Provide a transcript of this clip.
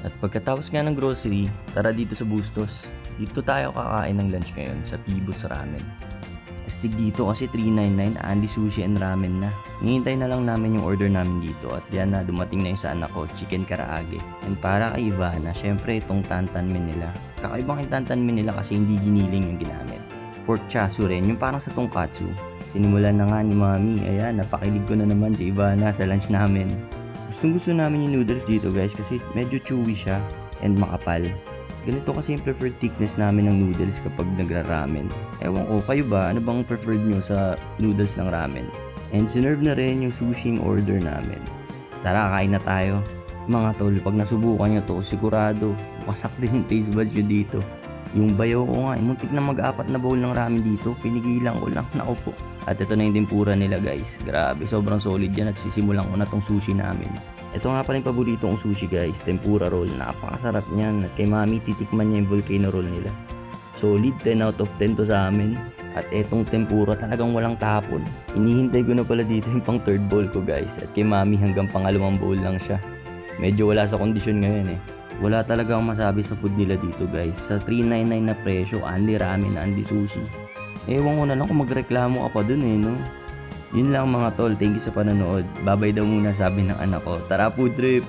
At pagkatapos nga ng grocery, tara dito sa Bustos. Dito tayo kakain ng lunch ngayon sa Pibos Ramen. Astig dito kasi 399 Andy Sushi and Ramen na. Hinihintay na lang namin yung order namin dito at yan na dumating na yung sa anak ko, chicken karaage. And para kay Ivana, syempre itong tantanmen nila. Kakaibang yung tantanmen nila kasi hindi giniling yung ginamit. Pork chasu rin, yung parang sa tongkatsu. Sinimulan na nga ni Mami, ayan, napakilig ko na naman si Ivana sa lunch namin. Gustong gusto namin yung noodles dito guys kasi medyo chewy siya and makapal. Ganito kasi yung preferred thickness namin ng noodles kapag nagra-ramen. Ewan ko, kayo ba? Ano bang preferred nyo sa noodles ng ramen? And sinerve na rin yung sushi order namin. Tara, kain na tayo. Mga tol, pag nasubukan nyo to, sigurado, wasak din yung taste buds nyo dito. Yung bayo ko nga, muntik na mag-apat na bowl ng ramen dito. Pinigilan ko lang, naku po. At ito na yung tempura nila guys. Grabe, sobrang solid yan at sisimulan ko na tong sushi namin. Ito nga pala yung paborito kong sushi guys, tempura roll. Napakasarap niyan. At kay Mami, titikman niya yung volcano roll nila. Solid, 10 out of 10 to sa amin. At etong tempura talagang walang tapon. Hinihintay ko na pala dito yung pang third bowl ko guys. At kay Mami hanggang pangalawang bowl lang siya. Medyo wala sa kondisyon ngayon eh. Wala talaga akong masabi sa food nila dito guys. Sa 399 na presyo, Andy Ramen, Andy Sushi. Ewan ko na lang kung magreklamo ka pa dun eh no. Yun lang mga tol, thank you sa panonood. Babay daw muna sabi ng anak ko. Tara food trip!